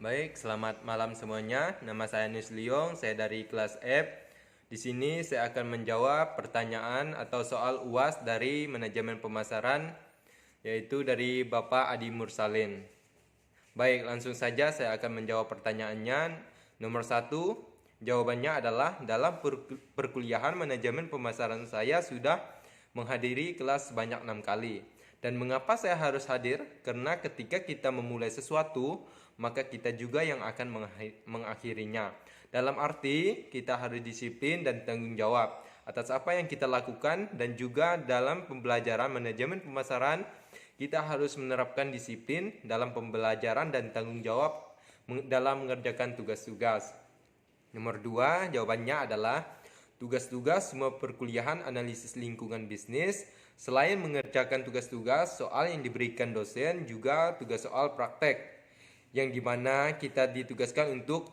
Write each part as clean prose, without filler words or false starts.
Baik, selamat malam semuanya. Nama saya Nus Liong, saya dari kelas F. Di sini saya akan menjawab pertanyaan atau soal UAS dari manajemen pemasaran, yaitu dari Bapak Adi Mursalin. Baik, langsung saja saya akan menjawab pertanyaannya. Nomor 1, jawabannya adalah dalam perkuliahan manajemen pemasaran saya sudah menghadiri kelas sebanyak 6 kali. Dan mengapa saya harus hadir? Karena ketika kita memulai sesuatu, maka kita juga yang akan mengakhirinya. Dalam arti, kita harus disiplin dan tanggung jawab atas apa yang kita lakukan, dan juga dalam pembelajaran manajemen pemasaran, kita harus menerapkan disiplin dalam pembelajaran dan tanggung jawab dalam mengerjakan tugas-tugas. Nomor 2, jawabannya adalah tugas-tugas semua perkuliahan analisis lingkungan bisnis. Selain mengerjakan tugas-tugas soal yang diberikan dosen, juga tugas soal praktek, yang dimana kita ditugaskan untuk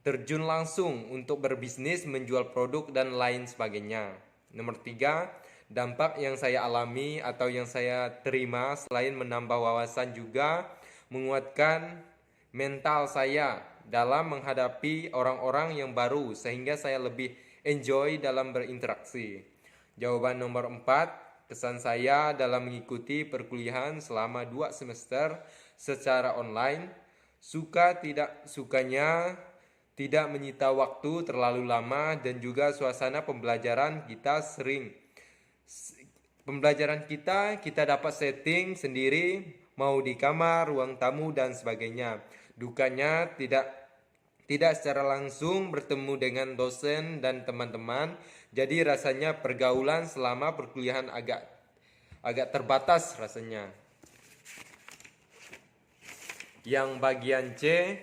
terjun langsung untuk berbisnis, menjual produk, dan lain sebagainya. Nomor 3, dampak yang saya alami atau yang saya terima selain menambah wawasan juga menguatkan mental saya dalam menghadapi orang-orang yang baru, sehingga saya lebih enjoy dalam berinteraksi. Jawaban nomor 4, kesan saya dalam mengikuti perkuliahan selama 2 semester secara online, suka tidak sukanya tidak menyita waktu terlalu lama, dan juga suasana pembelajaran kita dapat setting sendiri, mau di kamar, ruang tamu, dan sebagainya. Dukanya tidak secara langsung bertemu dengan dosen dan teman-teman, jadi rasanya pergaulan selama perkuliahan agak terbatas rasanya. Yang bagian C,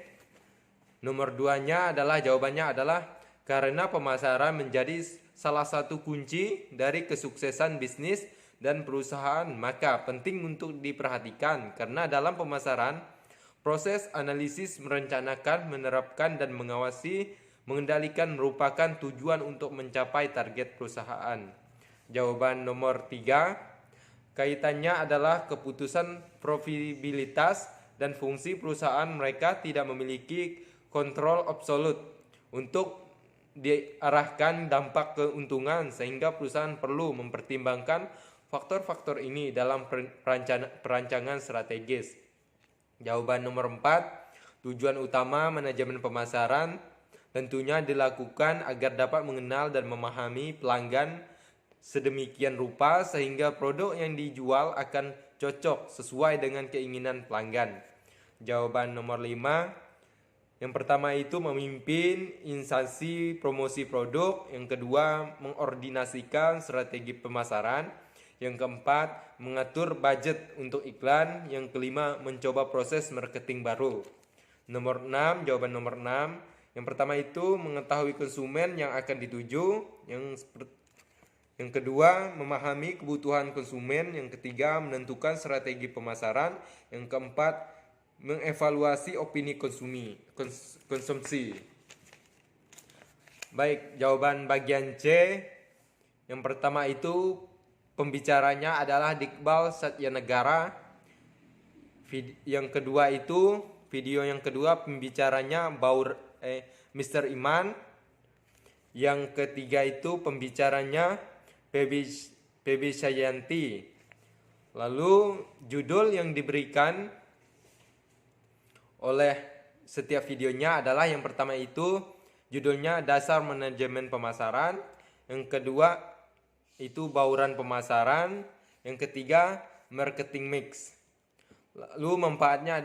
nomor 2-nya adalah jawabannya adalah karena pemasaran menjadi salah satu kunci dari kesuksesan bisnis dan perusahaan, maka penting untuk diperhatikan karena dalam pemasaran proses analisis, merencanakan, menerapkan, dan mengawasi, mengendalikan merupakan tujuan untuk mencapai target perusahaan. Jawaban nomor 3, kaitannya adalah keputusan profitabilitas dan fungsi perusahaan mereka tidak memiliki kontrol absolut untuk diarahkan dampak keuntungan, sehingga perusahaan perlu mempertimbangkan faktor-faktor ini dalam perancangan strategis. Jawaban nomor 4, tujuan utama manajemen pemasaran tentunya dilakukan agar dapat mengenal dan memahami pelanggan sedemikian rupa sehingga produk yang dijual akan cocok sesuai dengan keinginan pelanggan. Jawaban nomor 5, yang pertama itu memimpin instansi promosi produk, yang kedua mengordinasikan strategi pemasaran, yang keempat mengatur budget untuk iklan, yang kelima mencoba proses marketing baru. Nomor 6, jawaban nomor 6, yang pertama itu mengetahui konsumen yang akan dituju, yang kedua memahami kebutuhan konsumen, yang ketiga menentukan strategi pemasaran, yang keempat mengevaluasi opini konsumsi. Baik, jawaban bagian C, yang pertama itu pembicaranya adalah Iqbal Satyanegara. Yang kedua itu video yang kedua pembicaranya Mr. Iman. Yang ketiga itu pembicaranya PB Sayanti. Lalu judul yang diberikan oleh setiap videonya adalah yang pertama itu judulnya Dasar Manajemen Pemasaran, yang kedua itu Bauran Pemasaran, yang ketiga Marketing Mix. Lalu manfaatnya,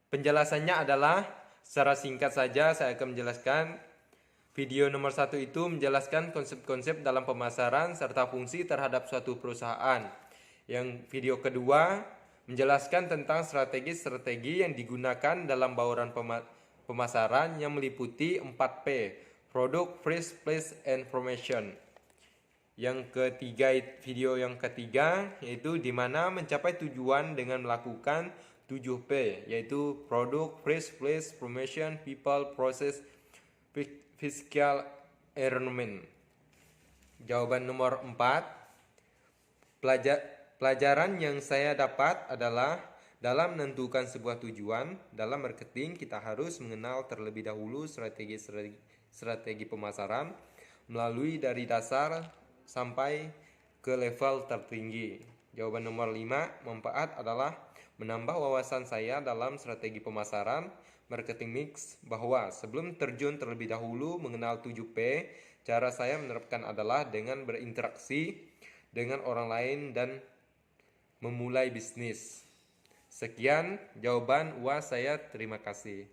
penjelasannya adalah secara singkat saja saya akan menjelaskan. Video nomor 1 itu menjelaskan konsep-konsep dalam pemasaran serta fungsi terhadap suatu perusahaan. Yang video kedua menjelaskan tentang strategi-strategi yang digunakan dalam bauran pemasaran yang meliputi 4P, Product, Price, Place, and Promotion. Yang ketiga, video yang ketiga yaitu di mana mencapai tujuan dengan melakukan 7P, yaitu Product, Price, Place, Promotion, People, Process, Fiscal Environment. Jawaban nomor 4, pelajaran yang saya dapat adalah Dalam menentukan sebuah tujuan, dalam marketing kita harus mengenal terlebih dahulu strategi pemasaran melalui dari dasar sampai ke level tertinggi. Jawaban nomor 5, manfaat adalah menambah wawasan saya dalam strategi pemasaran, marketing mix, bahwa sebelum terjun terlebih dahulu mengenal 7P, cara saya menerapkan adalah dengan berinteraksi dengan orang lain dan memulai bisnis. Sekian jawaban UAS saya, terima kasih.